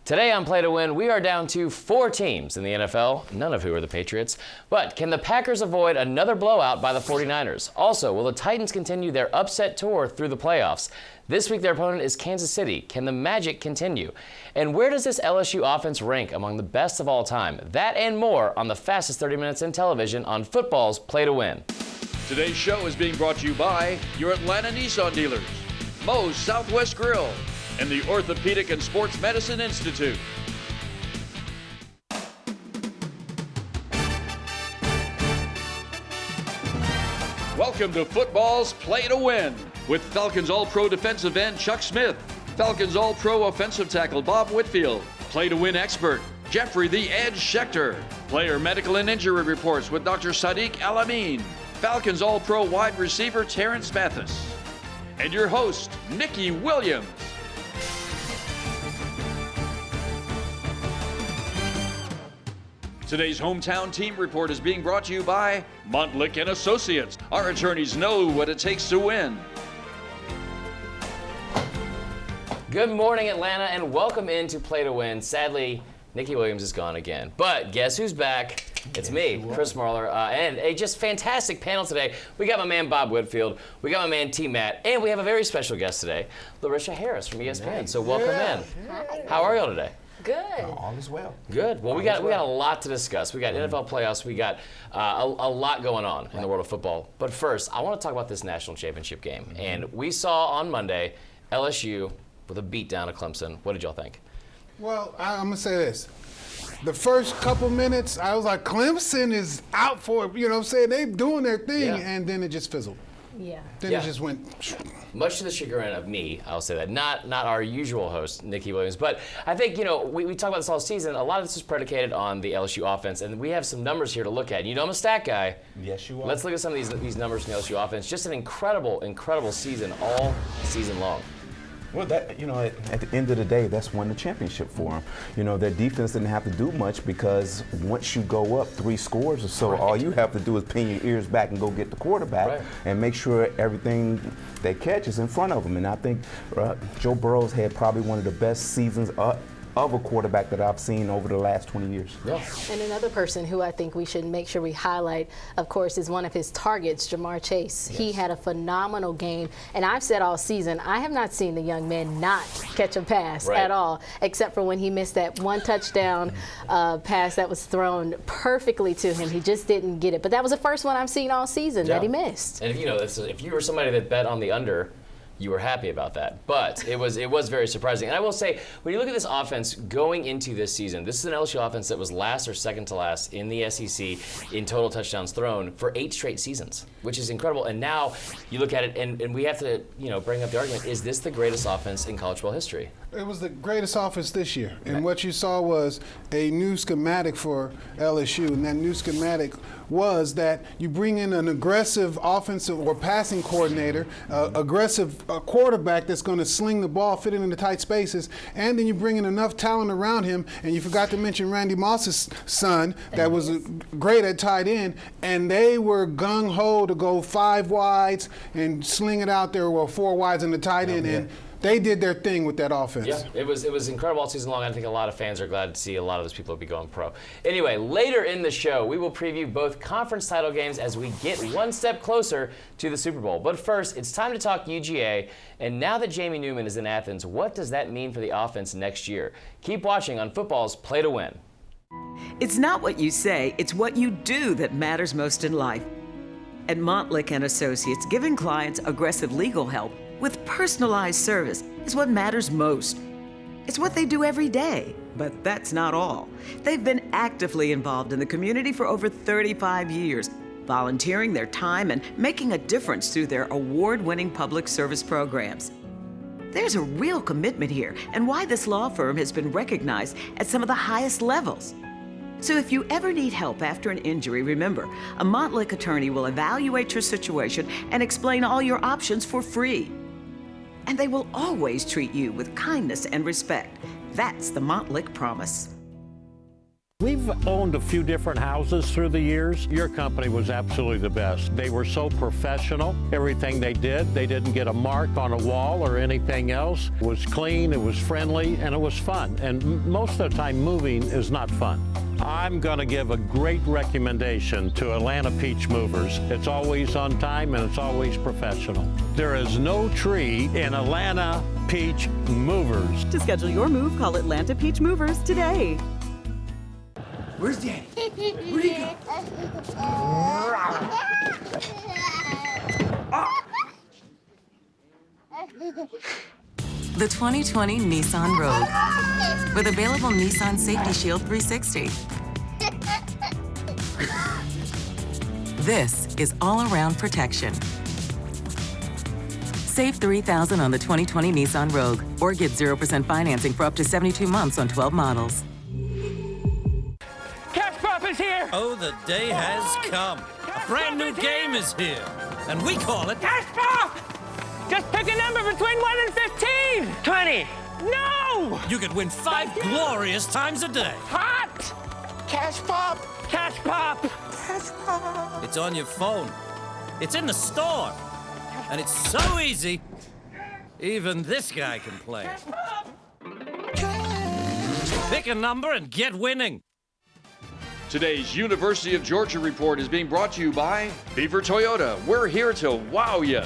Today on Play to Win, we are down to 4 teams in the NFL, none of who are the Patriots. But can the Packers avoid another blowout by the 49ers? Also, will the Titans continue their upset tour through the playoffs? This week, their opponent is Kansas City. Can the magic continue? And where does this LSU offense rank among the best of all time? That and more on the fastest 30 minutes in television on football's Play to Win. Today's show is being brought to you by your Atlanta Nissan dealers, Moe's Southwest Grill, and the Orthopedic and Sports Medicine Institute. Welcome to football's Play to Win with Falcons All-Pro defensive end Chuck Smith, Falcons All-Pro offensive tackle Bob Whitfield, Play to Win expert Jeffrey the Edge Schechter, player medical and injury reports with Dr. Sadiq Al-Amin, Falcons All-Pro wide receiver Terrence Mathis, and your host, Nikki Williams. Today's hometown team report is being brought to you by Montlick & Associates. Our attorneys know what it takes to win. Good morning, Atlanta, and welcome into Play to Win. Sadly, Nikki Williams is gone again. But guess who's back? It's me, Chris Marler, and a just fantastic panel today. We got my man Bob Whitfield, we got my man T. Matt, and we have a very special guest today, Larissa Harris from ESPN. Nice. So welcome in. Hi. How are y'all today? Good. All is well. Good. Well, we got a lot to discuss. We got NFL playoffs. We got a lot going on in the world of football. But first, I want to talk about this national championship game. And we saw on Monday LSU with a beatdown of Clemson. What did y'all think? Well, I'm going to say this. The first couple minutes, I was like, Clemson is out for it. You know what I'm saying? They doing their thing. Yeah. And then it just fizzled. Yeah. Then it just went. Much to the chagrin of me, I'll say that. Not our usual host, Nikki Williams. But I think, we talk about this all season. A lot of this is predicated on the LSU offense. And we have some numbers here to look at. You know I'm a stat guy. Yes, you are. Let's look at some of these numbers from the LSU offense. Just an incredible, incredible season all season long. Well, at the end of the day, that's won the championship for them. Their defense didn't have to do much because once you go up 3 scores or so, all you have to do is pin your ears back and go get the quarterback and make sure everything they catch is in front of them. And I think Joe Burrow's had probably one of the best seasons of a quarterback that I've seen over the last 20 years. Yeah. And another person who I think we should make sure we highlight, of course, is one of his targets, Jamar Chase. Yes. He had a phenomenal game. And I've said all season, I have not seen the young man not catch a pass at all, except for when he missed that one touchdown pass that was thrown perfectly to him. He just didn't get it. But that was the first one I've seen all season that he missed. And if you were somebody that bet on the under, you were happy about that. But it was very surprising. And I will say, when you look at this offense going into this season, this is an LSU offense that was last or second to last in the SEC in total touchdowns thrown for 8 straight seasons, which is incredible. And now you look at it, and we have to bring up the argument, is this the greatest offense in college football history? It was the greatest offense this year. And what you saw was a new schematic for LSU. And that new schematic was that you bring in an aggressive offensive or passing coordinator, aggressive quarterback that's going to sling the ball, fit it into tight spaces, and then you bring in enough talent around him. And you forgot to mention Randy Moss's son that was great at tight end. And they were gung-ho to go 5 wides and sling it out there, 4 wides in the tight end. And they did their thing with that offense. Yeah, it was incredible all season long. I think a lot of fans are glad to see a lot of those people be going pro. Anyway, later in the show, we will preview both conference title games as we get one step closer to the Super Bowl. But first, it's time to talk UGA. And now that Jamie Newman is in Athens, what does that mean for the offense next year? Keep watching on football's Play to Win. It's not what you say, it's what you do that matters most in life. At Montlick & Associates, giving clients aggressive legal help with personalized service is what matters most. It's what they do every day, but that's not all. They've been actively involved in the community for over 35 years, volunteering their time and making a difference through their award-winning public service programs. There's a real commitment here, and why this law firm has been recognized at some of the highest levels. So if you ever need help after an injury, remember, a Montlick attorney will evaluate your situation and explain all your options for free. And they will always treat you with kindness and respect. That's the Montlick promise. We've owned a few different houses through the years. Your company was absolutely the best. They were so professional. Everything they didn't get a mark on a wall or anything else. It was clean, it was friendly, and it was fun. And most of the time, moving is not fun. I'm going to give a great recommendation to Atlanta Peach Movers. It's always on time and it's always professional. There is no tree in Atlanta Peach Movers. To schedule your move, call Atlanta Peach Movers today. Where's Daddy? Where'd he go? The 2020 Nissan Rogue with available Nissan Safety Shield 360. This is all-around protection. Save $3,000 on the 2020 Nissan Rogue or get 0% financing for up to 72 months on 12 models. Is here. Oh, the day has come. A brand new game is here, and we call it Cash Pop! Just pick a number between 1 and 15. 20. No! You could win 5 glorious times a day. Hot! Cash Pop! Cash Pop! Cash Pop! It's on your phone. It's in the store. And it's so easy, even this guy can play it. Pick a number and get winning. Today's University of Georgia Report is being brought to you by Beaver Toyota. We're here to wow you.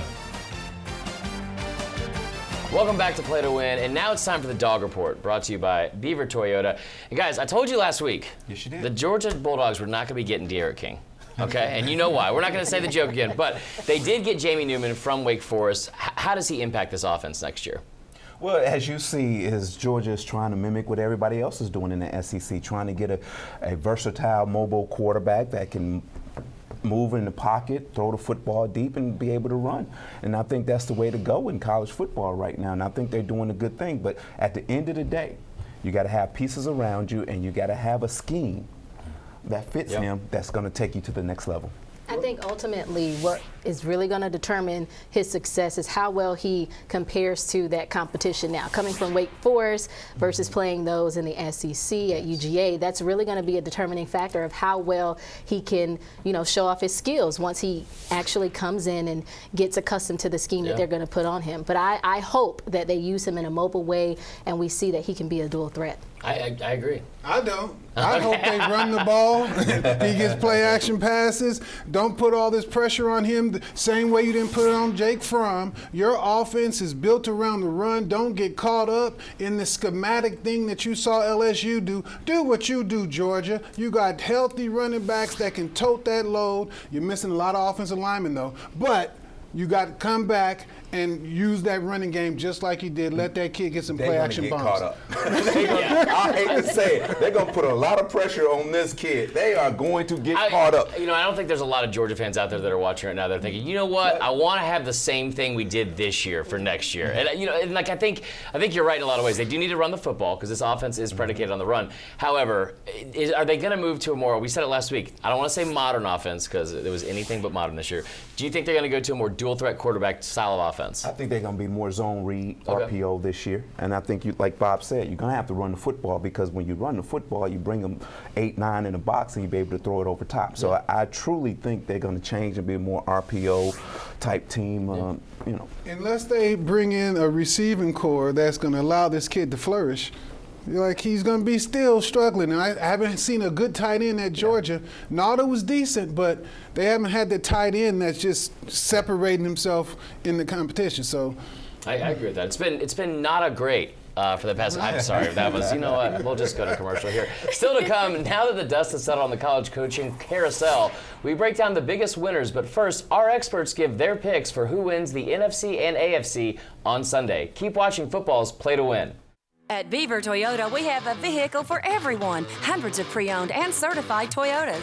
Welcome back to Play to Win, and now it's time for the Dog Report, brought to you by Beaver Toyota. And guys, I told you last week, yes, you did. The Georgia Bulldogs were not going to be getting De'Ara King. Okay, and you know why. We're not going to say the joke again, but they did get Jamie Newman from Wake Forest. How does he impact this offense next year? Well, as you see, Georgia is trying to mimic what everybody else is doing in the SEC, trying to get a versatile, mobile quarterback that can move in the pocket, throw the football deep, and be able to run. And I think that's the way to go in college football right now. And I think they're doing a good thing. But at the end of the day, you got to have pieces around you, and you got to have a scheme that fits him that's going to take you to the next level. I think ultimately what is really going to determine his success is how well he compares to that competition now. Coming from Wake Forest versus playing those in the SEC at UGA, that's really going to be a determining factor of how well he can, show off his skills once he actually comes in and gets accustomed to the scheme that they're going to put on him. But I hope that they use him in a mobile way and we see that he can be a dual threat. I agree. I don't. I hope they run the ball. He gets play action passes. Don't put all this pressure on him the same way you didn't put it on Jake Fromm. Your offense is built around the run. Don't get caught up in the schematic thing that you saw LSU do. Do what you do, Georgia. You got healthy running backs that can tote that load. You're missing a lot of offensive linemen, though. But you got to come back and use that running game just like you did. Let that kid get some play action bombs. Caught up. I hate to say it. They're going to put a lot of pressure on this kid. They are going to get caught up. I don't think there's a lot of Georgia fans out there that are watching right now that are thinking, you know what? I want to have the same thing we did this year for next year. And I think you're right in a lot of ways. They do need to run the football because this offense is predicated on the run. However, are they going to move to a more? We said it last week. I don't want to say modern offense because it was anything but modern this year. Do you think they're going to go to a more dual threat quarterback style of offense? I think they're going to be more zone read, RPO this year. And I think, like Bob said, you're going to have to run the football because when you run the football, you bring them 8, 9 in the box and you'll be able to throw it over top. So I truly think they're going to change and be a more RPO type team, Unless they bring in a receiving core that's going to allow this kid to flourish. Like he's going to be still struggling. And I haven't seen a good tight end at Georgia. Nauta was decent, but they haven't had the tight end that's just separating himself in the competition. So I agree with that. It's been not a great for the past. I'm sorry if that was. You know what? We'll just go to commercial here. Still to come. Now that the dust has settled on the college coaching carousel, we break down the biggest winners. But first, our experts give their picks for who wins the NFC and AFC on Sunday. Keep watching football's Play to Win. At Beaver Toyota, we have a vehicle for everyone. Hundreds of pre-owned and certified Toyotas.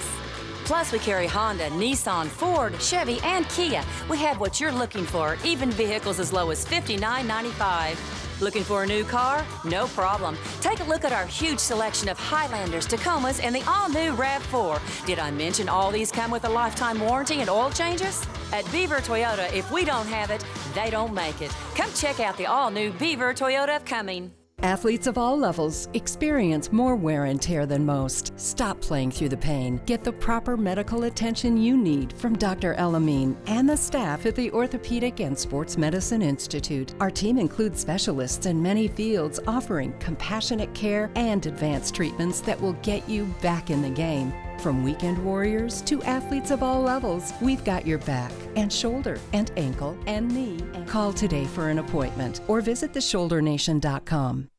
Plus, we carry Honda, Nissan, Ford, Chevy, and Kia. We have what you're looking for, even vehicles as low as $59.95. Looking for a new car? No problem. Take a look at our huge selection of Highlanders, Tacomas, and the all-new RAV4. Did I mention all these come with a lifetime warranty and oil changes? At Beaver Toyota, if we don't have it, they don't make it. Come check out the all-new Beaver Toyota coming. Athletes of all levels experience more wear and tear than most. Stop playing through the pain. Get the proper medical attention you need from Dr. Elamine and the staff at the Orthopedic and Sports Medicine Institute. Our team includes specialists in many fields offering compassionate care and advanced treatments that will get you back in the game. From weekend warriors to athletes of all levels, we've got your back and shoulder and ankle and knee. Call today for an appointment or visit theshouldernation.com.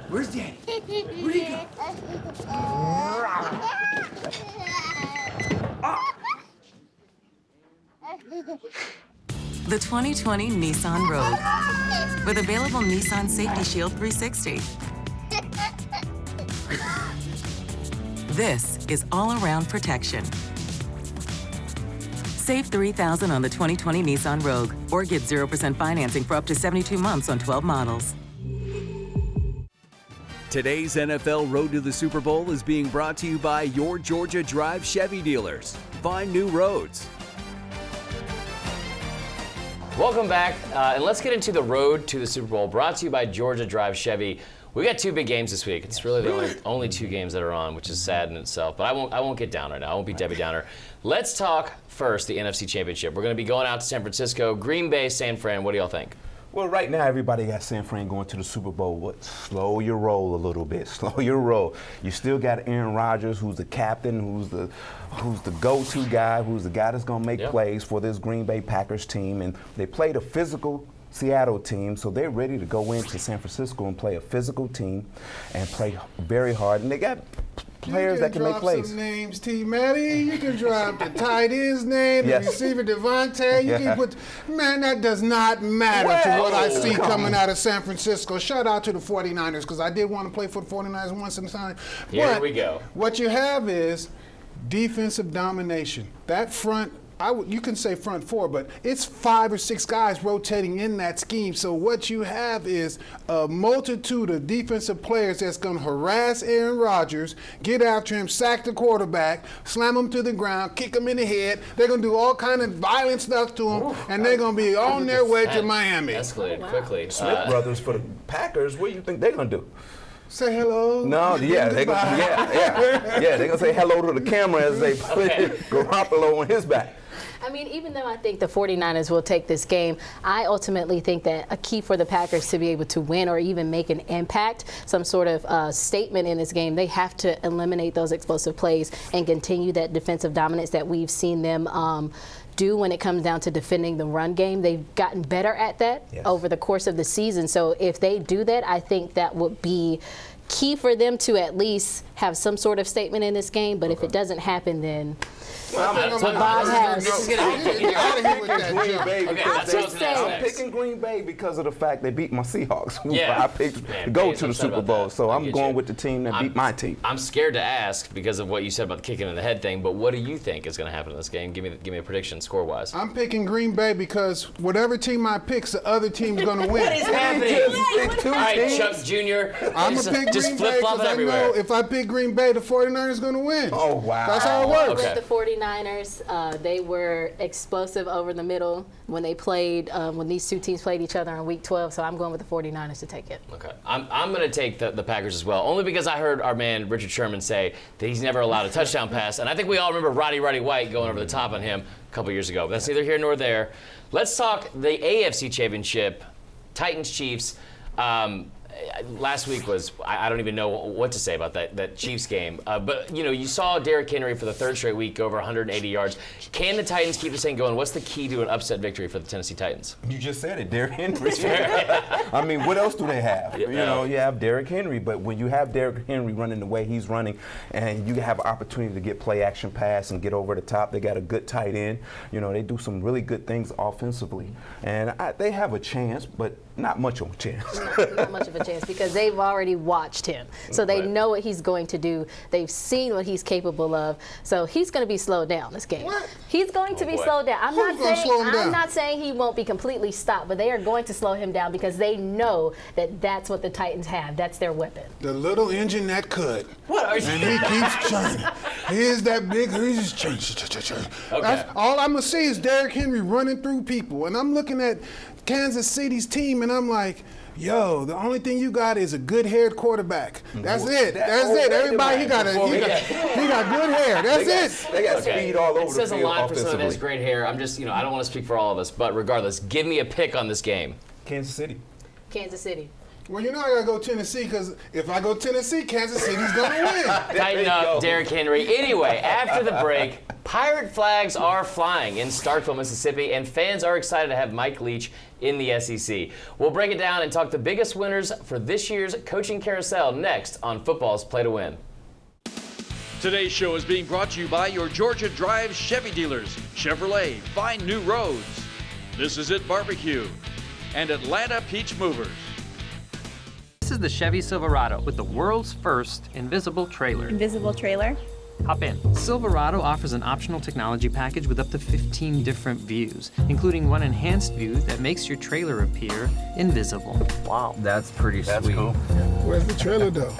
Where's Daddy? Where'd he go? The 2020 Nissan Rogue with available Nissan Safety Shield 360. This is all-around protection. Save $3,000 on the 2020 Nissan Rogue or get 0% financing for up to 72 months on 12 models. Today's NFL Road to the Super Bowl is being brought to you by your Georgia Drive Chevy dealers. Find new roads. Welcome back, and let's get into the road to the Super Bowl, brought to you by Georgia Drive Chevy. We got two big games this week. It's really the only two games that are on, which is sad in itself. But I won't get down right now. I won't be Debbie Downer. Let's talk first the NFC Championship. We're going to be going out to San Francisco, Green Bay, San Fran. What do y'all think? Well, right now, everybody got San Fran going to the Super Bowl. What? Slow your roll a little bit. Slow your roll. You still got Aaron Rodgers, who's the captain, who's the go-to guy, who's the guy that's going to make plays for this Green Bay Packers team. And they played a physical Seattle team, so they're ready to go into San Francisco and play a physical team and play very hard. And they got players that can make plays. You can drop some names, T. Matty. You can drop the tight end's name, the receiver Devontae. You can put, man, that does not matter to what I see coming out of San Francisco. Shout out to the 49ers, because I did want to play for the 49ers once in time. Here we go. What you have is defensive domination. That front, you can say front four, but it's 5 or 6 guys rotating in that scheme. So what you have is a multitude of defensive players that's going to harass Aaron Rodgers, get after him, sack the quarterback, slam him to the ground, kick him in the head. They're going to do all kind of violent stuff to him, and they're going to be on their way to Miami. Escalated quickly. Smith brothers for the Packers, what do you think they're going to do? Say hello. No, they're gonna say hello to the camera as they put Garoppolo on his back. I mean, even though I think the 49ers will take this game, I ultimately think that a key for the Packers to be able to win or even make an impact, some sort of statement in this game, they have to eliminate those explosive plays and continue that defensive dominance that we've seen them do when it comes down to defending the run game. They've gotten better at that over the course of the season. So if they do that, I think that would be key for them to at least have some sort of statement in this game. But if it doesn't happen, then I'm picking Green Bay because of the fact they beat my Seahawks, who I picked to go to the Super Bowl. So I'm going with the team that beat my team. I'm scared to ask because of what you said about the kicking in the head thing, but what do you think is going to happen in this game? Give me a prediction score-wise. I'm picking Green Bay because whatever team I pick, the other team's going to win. What is happening? All right, Chuck Jr. I'm going to pick Green Bay because I know if I pick Green Bay, the 49ers are going to win. Oh, wow. That's how it works. With the 49ers, they were explosive over the middle when they played, when these two teams played each other in Week 12, so I'm going with the 49ers to take it. Okay. I'm going to take the Packers as well, only because I heard our man Richard Sherman say that he's never allowed a touchdown pass, and I think we all remember Roddy White going over the top on him a couple years ago, but that's neither here nor there. Let's talk the AFC Championship, Titans-Chiefs. Last week was, I don't even know what to say about that Chiefs game. But, you saw Derrick Henry for the third straight week go over 180 yards. Can the Titans keep this thing going? What's the key to an upset victory for the Tennessee Titans? You just said it, Derrick Henry. I mean, what else do they have? You have Derrick Henry, but when you have Derrick Henry running the way he's running and you have an opportunity to get play action pass and get over the top, they got a good tight end. They do some really good things offensively. And they have a chance, but not much of a chance. Not much of a chance because they've already watched him. So they know what he's going to do. They've seen what he's capable of. So he's going to be slowed down this game. What? He's going to be slowed down. I'm not saying he won't be completely stopped, but they are going to slow him down because they know that that's what the Titans have. That's their weapon. The little engine that could. What are you? And he keeps churning. Here's that big, he's just churning. Okay. All I'm going to see is Derrick Henry running through people. And I'm looking at Kansas City's team, and I'm like, yo, the only thing you got is a good-haired quarterback. That's it. That's it. Everybody, he got good hair. That's it. They got speed all over the field. It says a lot for someone that has offensively. great hair. I'm just, I don't want to speak for all of us, but regardless, give me a pick on this game. Kansas City. Kansas City. Well, I gotta go Tennessee because if I go Tennessee, Kansas City's gonna win. Tighten up, Derrick Henry. Anyway, after the break, pirate flags are flying in Starkville, Mississippi, and fans are excited to have Mike Leach in the SEC. We'll break it down and talk the biggest winners for this year's coaching carousel next on Football's Play to Win. Today's show is being brought to you by your Georgia Drive Chevy dealers, Chevrolet, Find New Roads, This Is It Barbecue, and Atlanta Peach Movers. This is the Chevy Silverado with the world's first invisible trailer. Invisible trailer? Hop in. Silverado offers an optional technology package with up to 15 different views, including one enhanced view that makes your trailer appear invisible. Wow, that's pretty sweet. Cool. Where's the trailer though?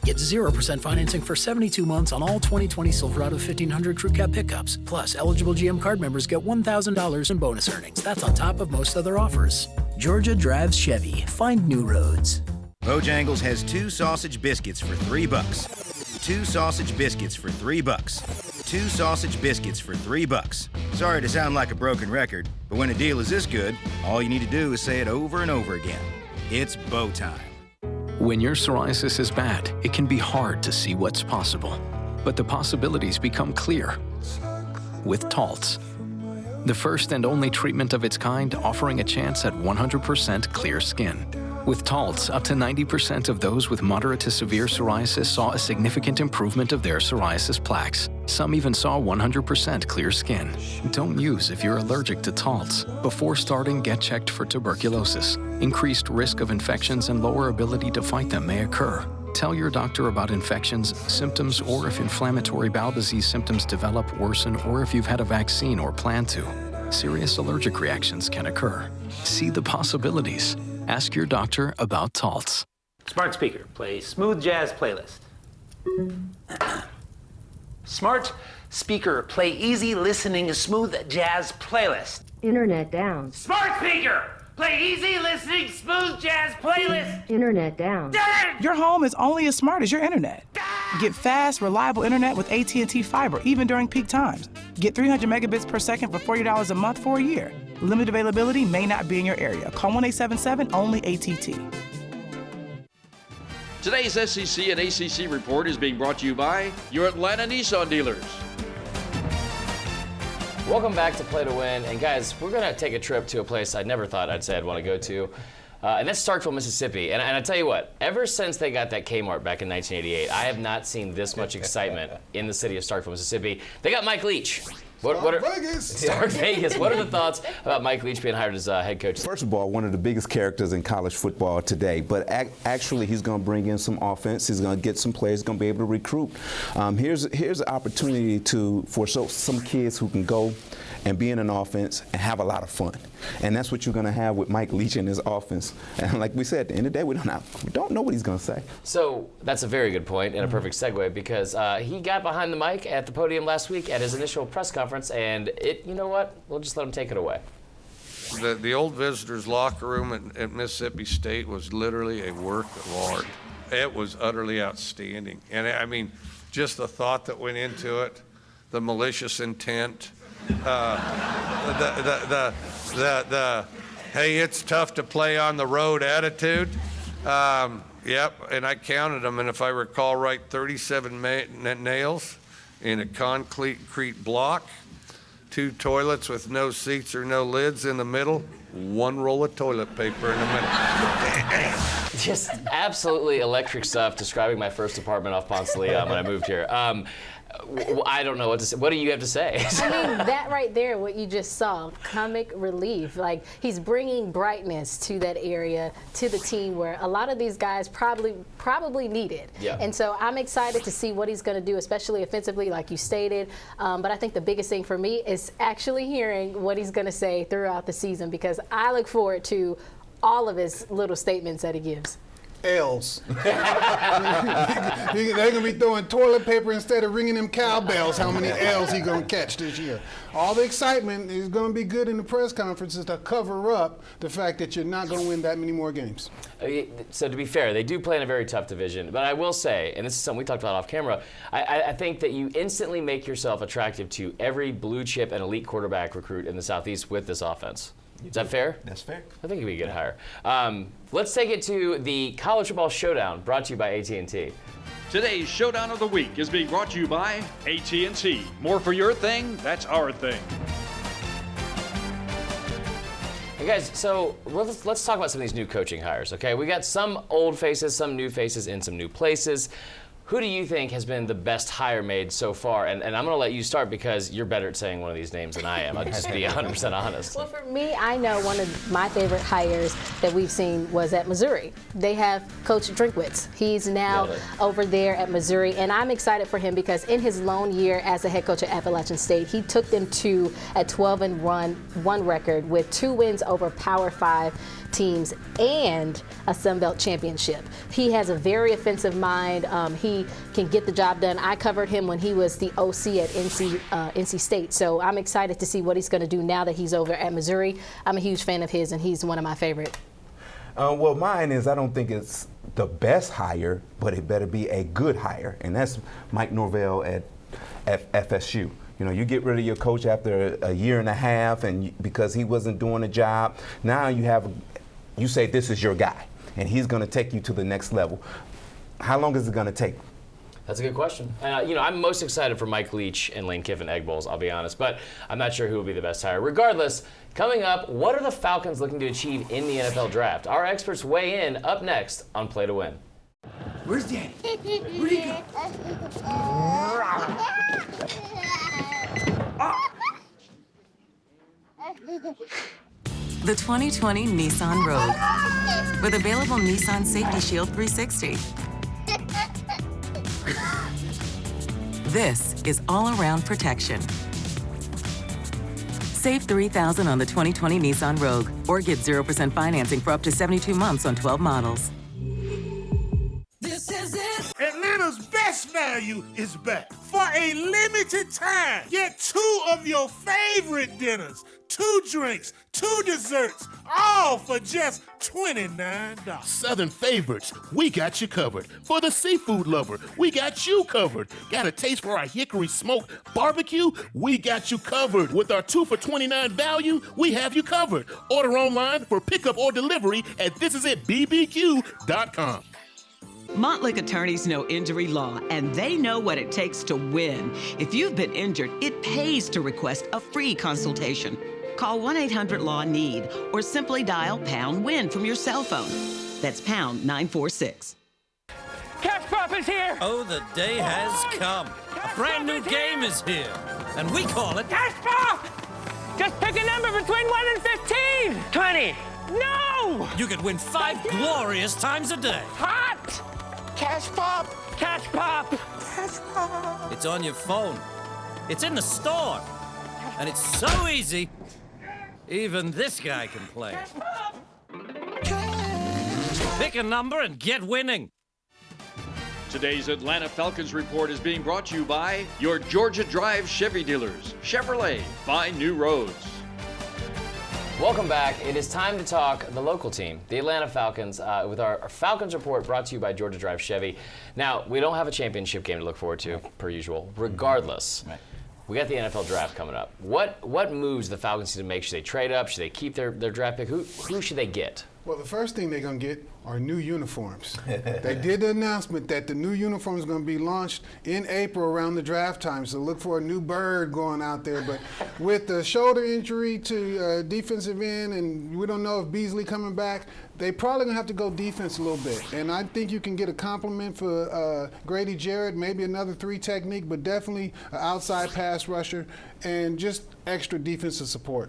Get 0% financing for 72 months on all 2020 Silverado 1500 Crew Cab pickups. Plus, eligible GM card members get $1,000 in bonus earnings. That's on top of most other offers. Georgia drives Chevy. Find new roads. Bojangles has 2 sausage biscuits for $3. 2 sausage biscuits for $3. 2 sausage biscuits for $3. Sorry to sound like a broken record, but when a deal is this good, all you need to do is say it over and over again. It's Bo time. When your psoriasis is bad, it can be hard to see what's possible. But the possibilities become clear with Taltz, the first and only treatment of its kind offering a chance at 100% clear skin. With Taltz, up to 90% of those with moderate to severe psoriasis saw a significant improvement of their psoriasis plaques. Some even saw 100% clear skin. Don't use if you're allergic to Taltz. Before starting, get checked for tuberculosis. Increased risk of infections and lower ability to fight them may occur. Tell your doctor about infections, symptoms, or if inflammatory bowel disease symptoms develop, worsen, or if you've had a vaccine or plan to. Serious allergic reactions can occur. See the possibilities. Ask your doctor about Taltz. Smart speaker, play smooth jazz playlist. Smart speaker, play easy listening smooth jazz playlist. Internet down. Smart speaker, play easy listening smooth jazz playlist. Internet down. Your home is only as smart as your internet. Get fast, reliable internet with AT&T Fiber, even during peak times. Get 300 megabits per second for $40 a month for a year. Limited availability may not be in your area. Call 1-877 only ATT. Today's SEC and ACC report is being brought to you by your Atlanta Nissan dealers. Welcome back to Play to Win. And guys, we're going to take a trip to a place I never thought I'd say I'd want to go to. And that's Starkville, Mississippi. And I tell you what, ever since they got that Kmart back in 1988, I have not seen this much excitement in the city of Starkville, Mississippi. They got Mike Leach. Stark Vegas. What are the thoughts about Mike Leach being hired as head coach? First of all, one of the biggest characters in college football today. But actually, he's going to bring in some offense. He's going to get some players. He's going to be able to recruit. Here's an opportunity for some kids who can go and be in an offense and have a lot of fun. And that's what you're going to have with Mike Leach in his offense. And like we said, at the end of the day, we don't know what he's going to say. So that's a very good point and a perfect segue because he got behind the mic at the podium last week at his initial press conference, and you know what? We'll just let him take it away. The old visitors' locker room at Mississippi State was literally a work of art. It was utterly outstanding. And I mean, just the thought that went into it, the malicious intent, hey, it's tough to play on the road attitude. Yep, and I counted them, and if I recall right, 37 nails in a concrete block, 2 toilets with no seats or no lids in the middle, 1 roll of toilet paper in the middle. Just absolutely electric stuff describing my first apartment off Ponce de Leon when I moved here. I don't know what to say. What do you have to say? I mean, that right there, what you just saw, comic relief. Like, he's bringing brightness to that area, to the team where a lot of these guys probably need it. Yeah. And so I'm excited to see what he's going to do, especially offensively, like you stated. But I think the biggest thing for me is actually hearing what he's going to say throughout the season, because I look forward to all of his little statements that he gives. L's. They're going to be throwing toilet paper instead of ringing them cowbells. How many L's he going to catch this year? All the excitement is going to be good in the press conferences to cover up the fact that you're not going to win that many more games. So to be fair, they do play in a very tough division. But I will say, and this is something we talked about off camera, I think that you instantly make yourself attractive to every blue chip and elite quarterback recruit in the Southeast with this offense. Is that fair? That's fair. I think it could be a good hire. Let's take it to the College Football Showdown, brought to you by AT&T. Today's Showdown of the Week is being brought to you by AT&T. More for your thing, that's our thing. Hey guys, so let's talk about some of these new coaching hires, okay? We got some old faces, some new faces in some new places. Who do you think has been the best hire made so far? And I'm going to let you start because you're better at saying one of these names than I am. I'll just be 100% honest. Well, for me, I know one of my favorite hires that we've seen was at Missouri. They have Coach Drinkwitz. He's now over there at Missouri, and I'm excited for him because in his lone year as a head coach at Appalachian State, he took them to a 12-1 record with 2 wins over Power 5 teams and a Sun Belt championship. He has a very offensive mind. He can get the job done. I covered him when he was the OC at NC State, so I'm excited to see what he's going to do now that he's over at Missouri. I'm a huge fan of his, and he's one of my favorite. Well, mine is I don't think it's the best hire, but it better be a good hire, and that's Mike Norvell at FSU. You know, you get rid of your coach after a year and a half, and because he wasn't doing the job, now you say this is your guy, and he's going to take you to the next level. How long is it going to take? That's a good question. I'm most excited for Mike Leach and Lane Kiffin Egg Bowls, I'll be honest, but I'm not sure who will be the best hire. Regardless, coming up, what are the Falcons looking to achieve in the NFL Draft? Our experts weigh in up next on Play to Win. Where's Daddy? Where'd he go? The 2020 Nissan Rogue with available Nissan Safety Shield 360. This is all-around protection. Save $3,000 on the 2020 Nissan Rogue or get 0% financing for up to 72 months on 12 models. This is it. Atlanta's best value is back. For a limited time, get 2 of your favorite dinners, 2 drinks, 2 desserts, all for just $29. Southern favorites, we got you covered. For the seafood lover, we got you covered. Got a taste for our hickory smoked barbecue? We got you covered. With our 2 for $29 value, we have you covered. Order online for pickup or delivery at thisisitbbq.com. Montlick attorneys know injury law, and they know what it takes to win. If you've been injured, it pays to request a free consultation. Call 1-800-LAW-NEED or simply dial #WIN from your cell phone. That's pound 946. Cash Pop is here! Oh, the day has come. A brand new game is here, and we call it Cash Pop! Just pick a number between 1 and 15! 20! No! You could win 5 glorious times a day. Hot! Cash Pop! Cash Pop! Cash Pop! It's on your phone. It's in the store. And it's so easy, even this guy can play it. Pick a number and get winning. Today's Atlanta Falcons report is being brought to you by your Georgia Drive Chevy dealers. Chevrolet, find new roads. Welcome back. It is time to talk the local team, the Atlanta Falcons, with our Falcons report brought to you by Georgia Drive Chevy. Now, we don't have a championship game to look forward to, per usual. Regardless, we got the NFL draft coming up. What moves the Falcons need to make? Should they trade up? Should they keep their draft pick? Who should they get? Well, the first thing they're going to get are new uniforms. They did the announcement that the new uniform is going to be launched in April around the draft time, so look for a new bird going out there. But with the shoulder injury to defensive end, and we don't know if Beasley coming back, they probably going to have to go defense a little bit. And I think you can get a compliment for Grady Jarrett, maybe another 3 technique, but definitely an outside pass rusher and just extra defensive support.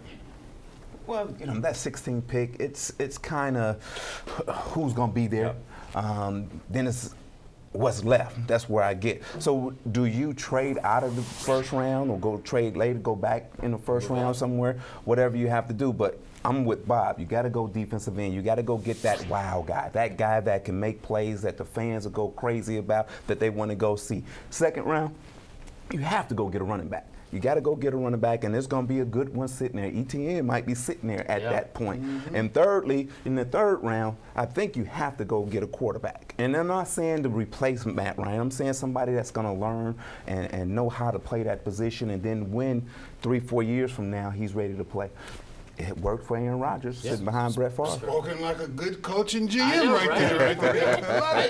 Well, that 16th pick, it's kind of who's going to be there. Then it's what's left. That's where I get. So do you trade out of the first round or go trade later, go back in the first round somewhere, whatever you have to do. But I'm with Bob. You got to go defensive end. You got to go get that wow guy, that guy that can make plays that the fans will go crazy about, that they want to go see. Second round, you have to go get a running back. You got to go get a running back, and there's going to be a good one sitting there. ETN might be sitting there at that point. And thirdly, in the third round, I think you have to go get a quarterback. And I'm not saying to replace Matt Ryan. I'm saying somebody that's going to learn and know how to play that position, and then when 3-4 years from now he's ready to play. It worked for Aaron Rodgers, sitting behind Brett Favre. Spoken like a good coach and GM right there.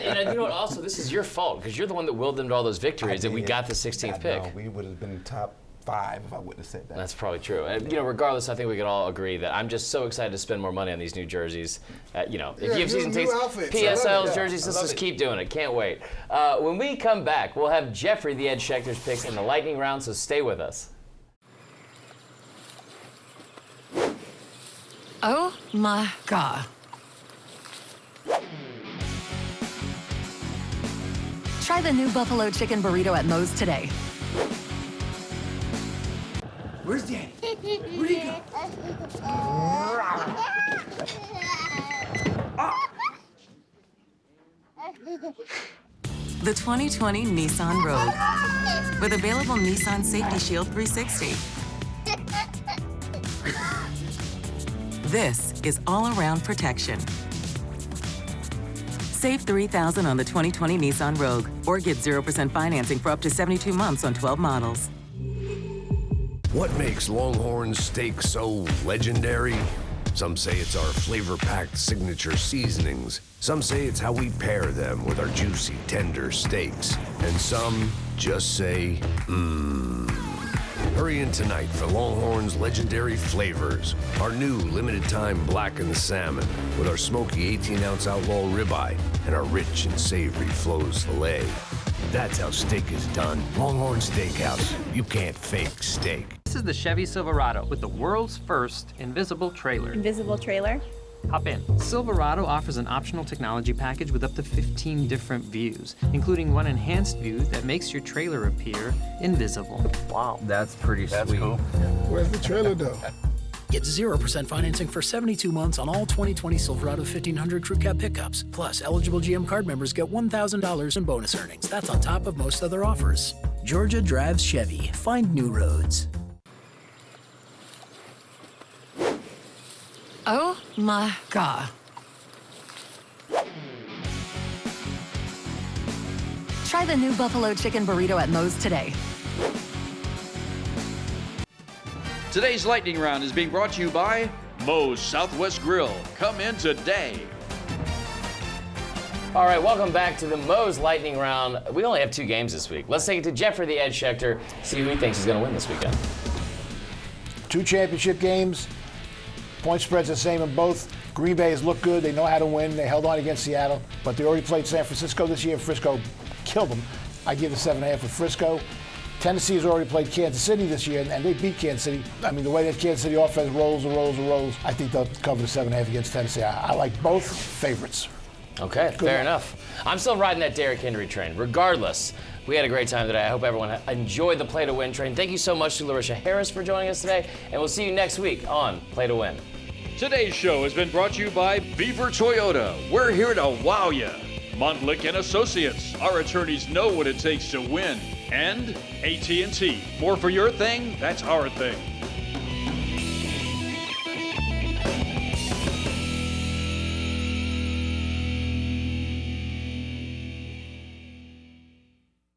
And you know what? Also, this is your fault because you're the one that willed them to all those victories, and we got the 16th pick. No, we would have been top 5 if I wouldn't have said that. That's probably true. And, regardless, I think we can all agree that I'm just so excited to spend more money on these new jerseys. If you have season tickets, PSL's jerseys, let's just keep doing it. Can't wait. When we come back, we'll have Jeffrey, the Ed Schecter's picks in the lightning round, so stay with us. Oh my God. Try the new Buffalo Chicken Burrito at Moe's today. Where's Daddy? Where'd he go? The 2020 Nissan Rogue with available Nissan Safety Shield 360. This is all-around protection. Save $3,000 on the 2020 Nissan Rogue or get 0% financing for up to 72 months on 12 models. What makes Longhorn steak so legendary? Some say it's our flavor-packed signature seasonings. Some say it's how we pair them with our juicy, tender steaks. And some just say, mmm. Hurry in tonight for Longhorn's legendary flavors. Our new limited-time blackened salmon with our smoky 18-ounce outlaw ribeye and our rich and savory Flo's filet. That's how steak is done. Longhorn Steakhouse. You can't fake steak. This is the Chevy Silverado with the world's first invisible trailer. Invisible trailer? Hop in. Silverado offers an optional technology package with up to 15 different views, including one enhanced view that makes your trailer appear invisible. Wow, that's pretty sweet. That's cool. Where's the trailer though? Get 0% financing for 72 months on all 2020 Silverado 1500 Crew Cab pickups. Plus, eligible GM card members get $1,000 in bonus earnings. That's on top of most other offers. Georgia drives Chevy. Find new roads. Oh my God. Try the new Buffalo Chicken Burrito at Moe's today. Today's lightning round is being brought to you by Moe's Southwest Grill. Come in today. All right, welcome back to the Moe's lightning round. We only have 2 games this week. Let's take it to Jeffrey, the Ed Schechter, see who he thinks is going to win this weekend. 2 championship games. Point spread's the same in both. Green Bay has looked good. They know how to win. They held on against Seattle, but they already played San Francisco this year. Frisco killed them. I give the 7.5 with Frisco. Tennessee has already played Kansas City this year, and they beat Kansas City. I mean, the way that Kansas City offense rolls, I think they'll cover the 7.5 against Tennessee. I like both favorites. Okay, fair enough. I'm still riding that Derrick Henry train. Regardless, we had a great time today. I hope everyone enjoyed the Play to Win train. Thank you so much to Larisha Harris for joining us today, and we'll see you next week on Play to Win. Today's show has been brought to you by Beaver Toyota. We're here to wow ya. Montlick and Associates. Our attorneys know what it takes to win. And AT&T. More for your thing, that's our thing.